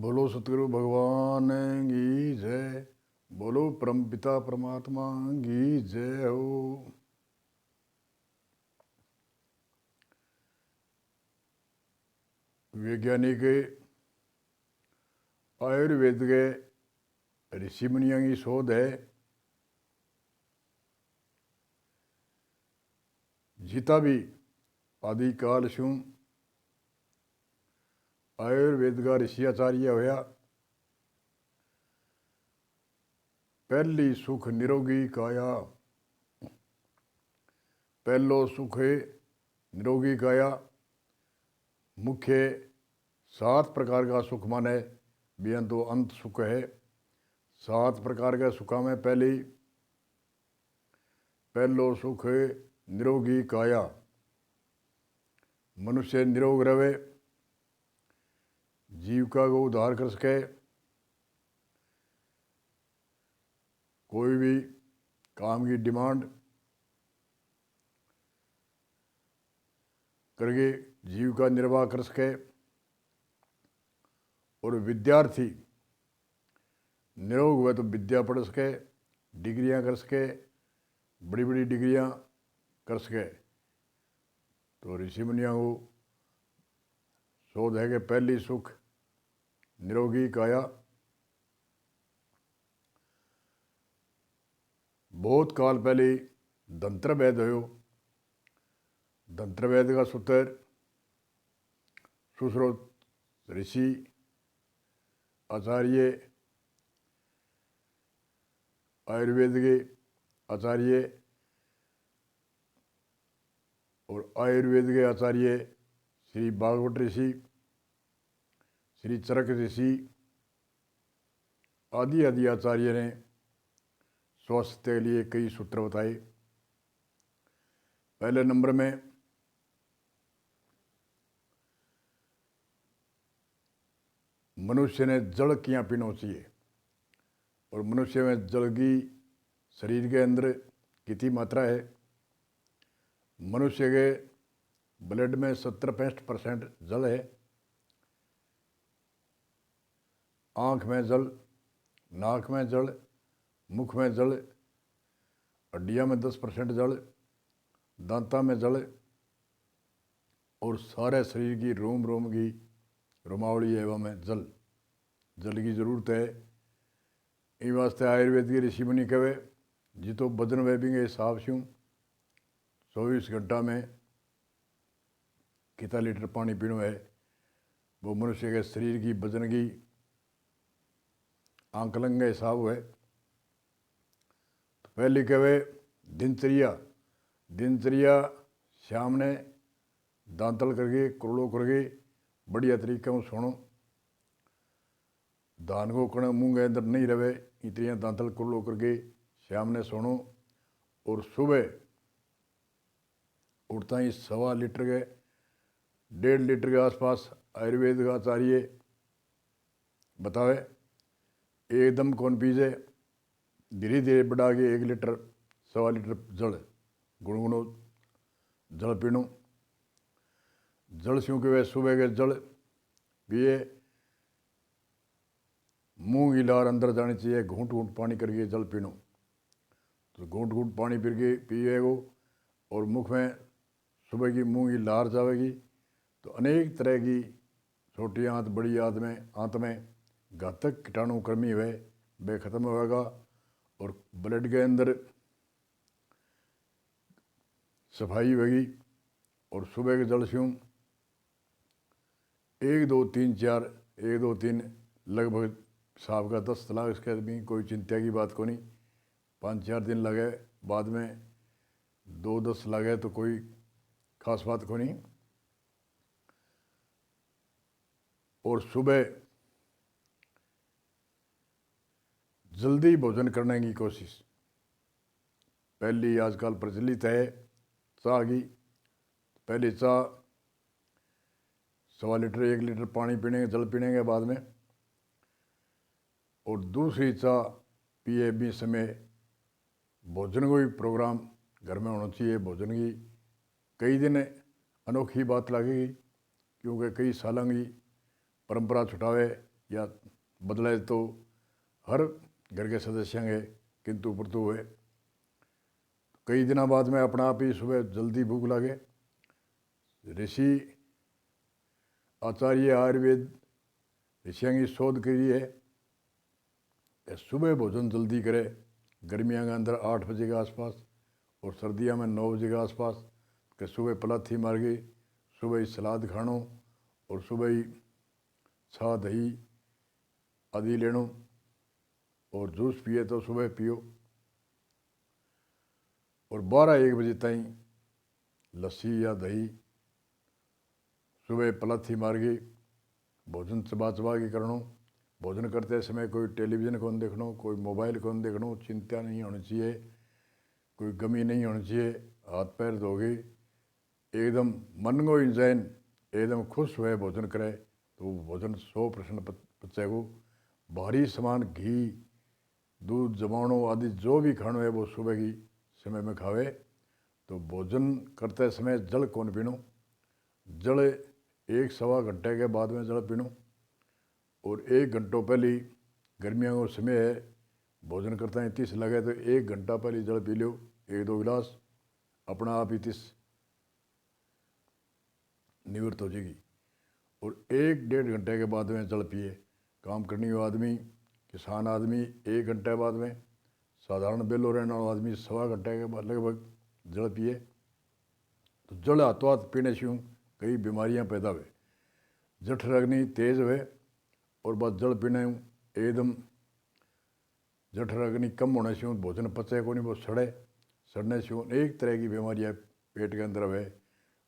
बोलो सतगुरु भगवान की जय। बोलो परम पिता परमात्मा की जय हो। वैज्ञानिक आयुर्वेद के ऋषि मुनियों की शोध है जिता भी आदिकाल शू आयुर्वेद का ऋषि आचार्य होया। पहली सुख निरोगी काया, पहलो सुख निरोगी काया। मुख्य 7 प्रकार का सुख माने बेअंत तो अंत सुख है। 7 प्रकार के सुखा में पहलो सुख निरोगी काया। मनुष्य निरोग रहे, जीविका को उद्धार कर सके, कोई भी काम की डिमांड करके जीविका निर्वाह कर सके। और विद्यार्थी निरोग हुए तो विद्या पढ़ सके, डिग्रियां कर सके, बड़ी बड़ी डिग्रियां कर सके। तो ऋषि मुनियों को शोध है कि पहली सुख निरोगी काया। बहुत काल पहले दंत्र वेद हो। दंत्र वेद का सूत्र सुश्रुत ऋषि आचार्य आयुर्वेद के आचार्य और आयुर्वेद के आचार्य श्री बागवट ऋषि, श्री चरक ऋषि आदि आदि आचार्य ने स्वास्थ्य के लिए कई सूत्र बताए। पहले नंबर में मनुष्य ने जल किया पीना चाहिए। और मनुष्य में जल की शरीर के अंदर कितनी मात्रा है? मनुष्य के ब्लड में 70-65% जल है। आँख में जल, नाक में जल, मुख में जल, हड्डियाँ में 10% जल, दांता में जल और सारे शरीर की रोम रोम की रोमावली एवं में जल की जरूरत है। इन वास्ते आयुर्वेद के ऋषि मुनि कहे जितो बदन वैबिंग हिसाब से 24 घंटा में कितना लीटर पानी पीना है वो मनुष्य के शरीर की वजन की आंकलन का हिसाब है। तो पहले कहे दिनचर्या शाम ने दांतल करके कुरड़ो करके बढ़िया तरीके में सोनो। दान को कण मुंह के अंदर नहीं रहे, इतनी दांतल कुरड़ो करके शाम ने सोनो। और सुबह उठता ही 1.25 लीटर के 1.5 लीटर के आसपास आयुर्वेद का आचार्य बतावे। एकदम कौन पीजे, धीरे धीरे बढ़ा के 1 लीटर 1.25 लीटर जल गुनगुनो जल पीनो। जल स्यों के सुबह के जल पिए, मुंह की लार अंदर जानी चाहिए, घूंट घूंट पानी करके जल पीनो। तो घूंट घूंट पानी पी के पिएगो और मुख में सुबह की मुंह की लार जाएगी तो अनेक तरह की छोटी आंत बड़ी आंत में घातक कीटाणु कर्मी हुए वे खत्म होगा। और ब्लड के अंदर सफाई होगी। और सुबह के जल स्यूं 1 2 3 4 1 2 3 लगभग साहब का 10 तलाक इसके आदमी कोई चिंता की बात को नहीं। 5-4 दिन लगे बाद में 2-10 लगे तो कोई खास बात को नहीं। और सुबह जल्दी भोजन करने की कोशिश। पहली आजकल प्रचलित है चाह की। पहली चाह 1.25 लीटर 1 लीटर पानी पीने जल पीने के बाद में। और दूसरी चाह पिए भी समय भोजन को भी प्रोग्राम घर में होना चाहिए। भोजन की कई दिन अनोखी बात लगेगी क्योंकि कई सालों की परंपरा छुटावे या बदले तो हर घर के सदस्य के किंतु परतु हुए। कई दिनों बाद में अपना आप ही सुबह जल्दी भूख लगे। ऋषि आचार्य आयुर्वेद ऋषियों की शोध करी है कि सुबह भोजन जल्दी करे। गर्मियों के अंदर 8 बजे के आसपास और सर्दियों में 9 बजे के आसपास कि सुबह पलाथी मार गई, सुबह ही सलाद खानो और सुबह ही छा दही आदि लेनो और जूस पिए तो सुबह पियो और 12-1 बजे ताई लस्सी या दही सुबह पलाथी मार गई। भोजन चबा चबा के करनो। भोजन करते समय कोई टेलीविज़न कौन देखनो, कोई मोबाइल कौन देखनो, चिंता नहीं होनी चाहिए, कोई गमी नहीं होनी चाहिए। हाथ पैर धोगे एकदम मन को इंजैन एकदम खुश हुए भोजन करे तो भोजन 100% पचेगो। भारी सामान घी दूध जमानो आदि जो भी खानो है वो सुबह की समय में खावे। तो भोजन करते समय जल कौन पीनो, जल 1-1.25 घंटे के बाद में जल पीनो और 1 घंटों पहले गर्मियों का समय है भोजन करता है 30 लगे तो 1 घंटा पहले जल पी लो 1-2 गिलास, अपना आप ही 30 निवृत्त हो जाएगी। और 1-1.5 घंटे के बाद में जल पिए। काम करने वाला आदमी, किसान आदमी 1 घंटे बाद में, साधारण बेलो रहने वाला आदमी 1.25 घंटे के बाद लगभग जल पिए। तो जल हाथों हाथ पीने से कई बीमारियां पैदा हुए, जठराग्नि तेज हुए और बाद जल पीने एकदम जठराग्नि कम होने से भोजन पचे को नहीं, वो सड़ने से अनेक तरह की बीमारियां पेट के अंदर हुए।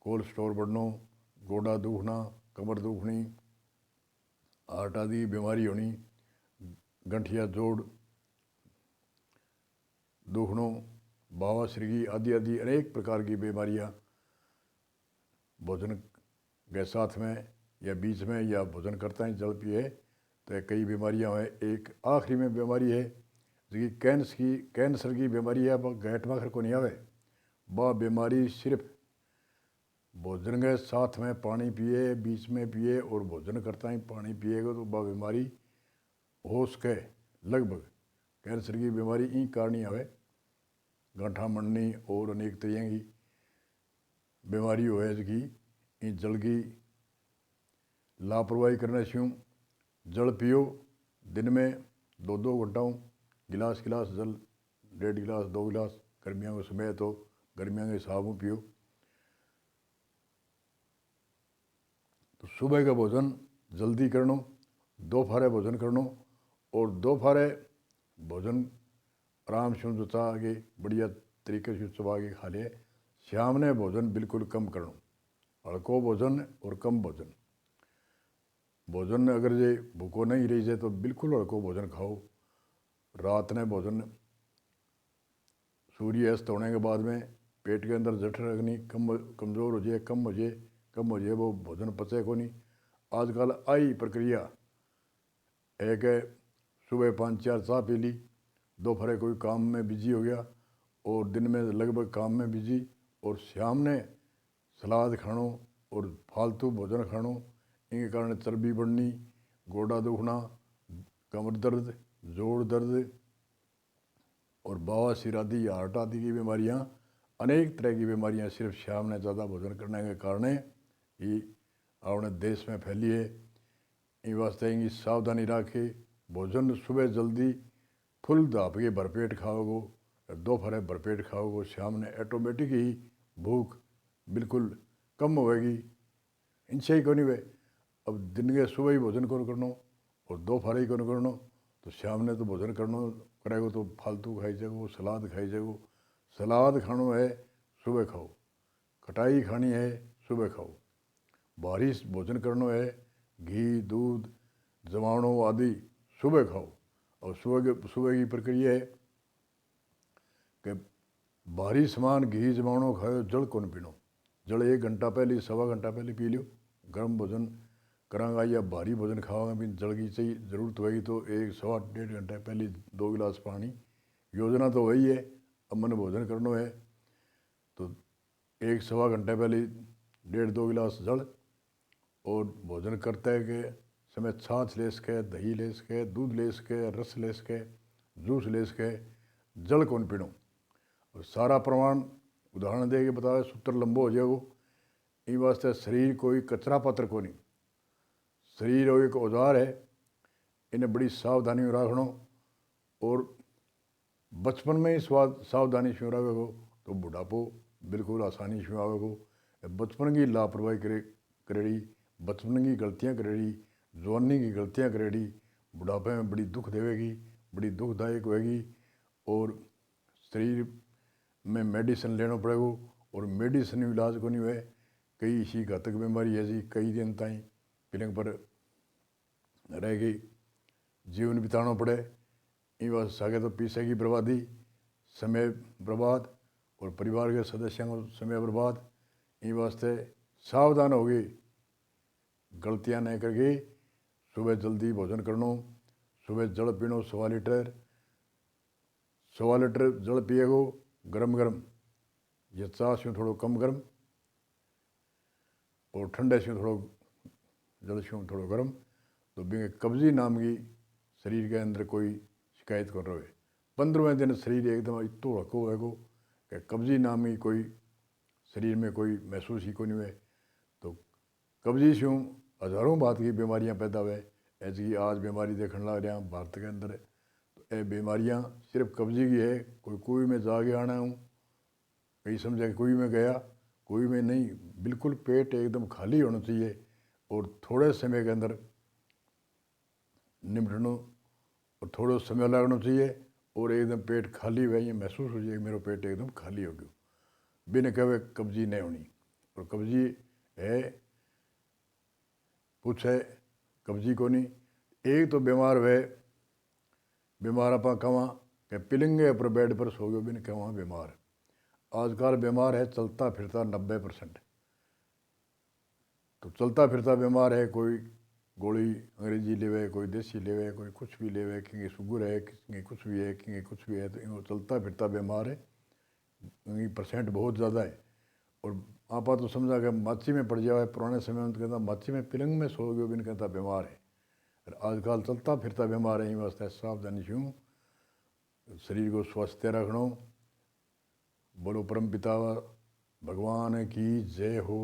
कोलेस्ट्रॉल बढ़नो, गोडा दुखना, कमर दुखनी, हार्ट आदि बीमारी होनी, गंठिया जोड़ दुखनो, बावाश्री आदि आदि अनेक प्रकार की बीमारियां भोजन के साथ में या बीच में या भोजन करता ही जल पिए तो कई बीमारियां हैं। एक आखिरी में बीमारी है जो कैंसर की बीमारी है, वह गैट माखर को नहीं आवे। वह बीमारी सिर्फ भोजन के साथ में पानी पिए, बीच में पिए और भोजन करता ही पानी पिएगा तो वह बीमारी हो सके। लगभग कैंसर की बीमारी इन कारण ही आवे, गांठा मड़नी और अनेक तरह की बीमारी हो जी इन जल की लापरवाही करने से जल पियो। दिन में 2-2 घंटा गिलास जल, 1.5 गिलास 2 गिलास, गर्मियों के समय तो गर्मियों के हिसाब में पियो। तो सुबह का भोजन जल्दी करनो, दोपहर भोजन करनो और दोपहर भोजन आराम से जचा के बढ़िया तरीके से चबा के खा ले। शाम ने भोजन बिल्कुल कम करनो, हल्को भोजन और कम भोजन। भोजन अगर जे भूखो नहीं रही जाए तो बिल्कुल हल्को भोजन खाओ। रात ने भोजन सूर्य अस्त होने के बाद में पेट के अंदर जठराग्नि कमज़ोर हो जाए, कम हो जाए वो भोजन पचे को नहीं। आजकल आई प्रक्रिया है कि सुबह 5-4 चाय पी ली, दोपहर कोई काम में बिजी हो गया और दिन में लगभग काम में बिजी, और शाम ने सलाद खानो और फालतू भोजन खानो। इनके कारण चर्बी बढ़नी, गोडा दुखना, कमर दर्द, जोड़ दर्द और बवासीर आदि हार्ट आदि की बीमारियां, अनेक तरह की बीमारियां सिर्फ शाम ने ज़्यादा भोजन करने के कारण ही अपने देश में फैली है। इन वास्ते इनकी सावधानी रखे। भोजन सुबह जल्दी फुल धाप के भरपेट खाओगो, दोपहर भरपेट खाओगो, शाम ने ऑटोमेटिक ही भूख बिल्कुल कम होएगी। इनसे ही नहीं हुए अब दिन के सुबह ही भोजन कौन करनो और दोपहर ही कौन करनो, तो शाम ने तो भोजन करनो करेगो तो फालतू खाई जाएगो, सलाद खाई जाएगो। सलाद खानो है सुबह खाओ, खटाई खानी है सुबह खाओ, भारी भोजन करनो है घी दूध जमानो आदि सुबह खाओ। और सुबह की प्रक्रिया है कि भारी सामान घी जमानो खाओ, जल कौन पीनो, जल 1 घंटा पहले 1.25 घंटा पहले पी लो। गर्म भोजन करांगा या भारी भोजन खाओगे भी जल की चाहिए ज़रूरत होगी तो 1-1.25 घंटे पहले 2 गिलास पानी। योजना तो वही है, अब मन भोजन करना है तो 1-1.25 घंटे पहले 1.5-2 गिलास जल और भोजन करते है कि समय छाछ ले सके, दही ले सके, दूध ले सके, रस ले सके, जूस ले सके, जल कौन पीणो। और सारा प्रमाण उदाहरण दे के बतावे सूत्र लंबो हो जाएगो। इन वास्ते शरीर कोई कचरा पात्र को नहीं, शरीर एक औजार है, इन्हें बड़ी सावधानी में रखना। और बचपन में ही सावधानी से रखेगो तो बुढ़ापो बिल्कुल आसानी से आवेगो। बचपन की लापरवाही करेड़ी, बचपन की गलतियाँ करेड़ी, जवानी की गलतियाँ करेड़ी बुढ़ापे में बड़ी दुख देवेगी, बड़ी दुखदायक होएगी। और शरीर में मेडिसिन लेना पड़ेगा, और मेडिसिन इलाज को नहीं हुए। कई ऐसी घातक बीमारी है जी कई दिन ताई पिलंग पर रह गई, जीवन बिताना पड़े। इन वास्ते सागे तो पैसे की बर्बादी, समय बर्बाद, और परिवार के सदस्यों को समय बर्बाद। इन वास्ते सावधान हो गई, गलतियाँ नहीं करके सुबह जल्दी भोजन करनो, सुबह जल पीनो 1.25 लीटर, 1.25 लीटर जल पिएगो गरम गरम, या चाह से थोड़ो कम गरम, और ठंडे से थोड़ो जल से थोड़ो गरम। तो बिंगे कब्जी नाम की शरीर के अंदर कोई शिकायत कर रहे। 15वें दिन शरीर एकदम इतो हको होएगो कि कब्जी नाम की कोई शरीर में कोई महसूस ही को नहीं हुए। तो कब्जी से हजारों बात की बीमारियां पैदा हुए। ऐसी आज बीमारी देखने लग रहा भारत के अंदर। तो ये बीमारियां सिर्फ कब्जी की है। कोई में जाके आना हूँ, कहीं समझा कि कोई में गया, कोई में नहीं। बिल्कुल पेट एकदम खाली होना चाहिए, और थोड़े समय के अंदर निपटना, और थोड़ा समय लगना चाहिए। और एकदम पेट खाली हुआ, ये महसूस हो जाए मेरा पेट एकदम खाली हो गया, बिना कहे कब्जी नहीं होनी। और कब्जी है कुछ है, कब्जी को नहीं। एक तो बीमार हुए, बीमार आप कहाँ कि पिलंगे पर बेड पर सो गए, बिन कहाँ बीमार। आजकल बीमार है चलता फिरता 90%। तो चलता फिरता बीमार है, कोई गोली अंग्रेजी लेवे, कोई देसी लेवे, कोई कुछ भी लेवे, कहीं शुगर है, कहीं कुछ भी है, कहीं कुछ भी है। तो इनको चलता फिरता बीमार है, इनकी परसेंट बहुत ज़्यादा है। और आप तो समझा कि माची में पड़ जाए, पुराने समय में तो कहता माची में पिलंग में सो गए, बिन कहता बीमार है। और आजकल चलता फिरता बीमार है। इन वास्ते सावधानी से शरीर को स्वस्थ रखना। बोलो परम पिता भगवान की जय हो।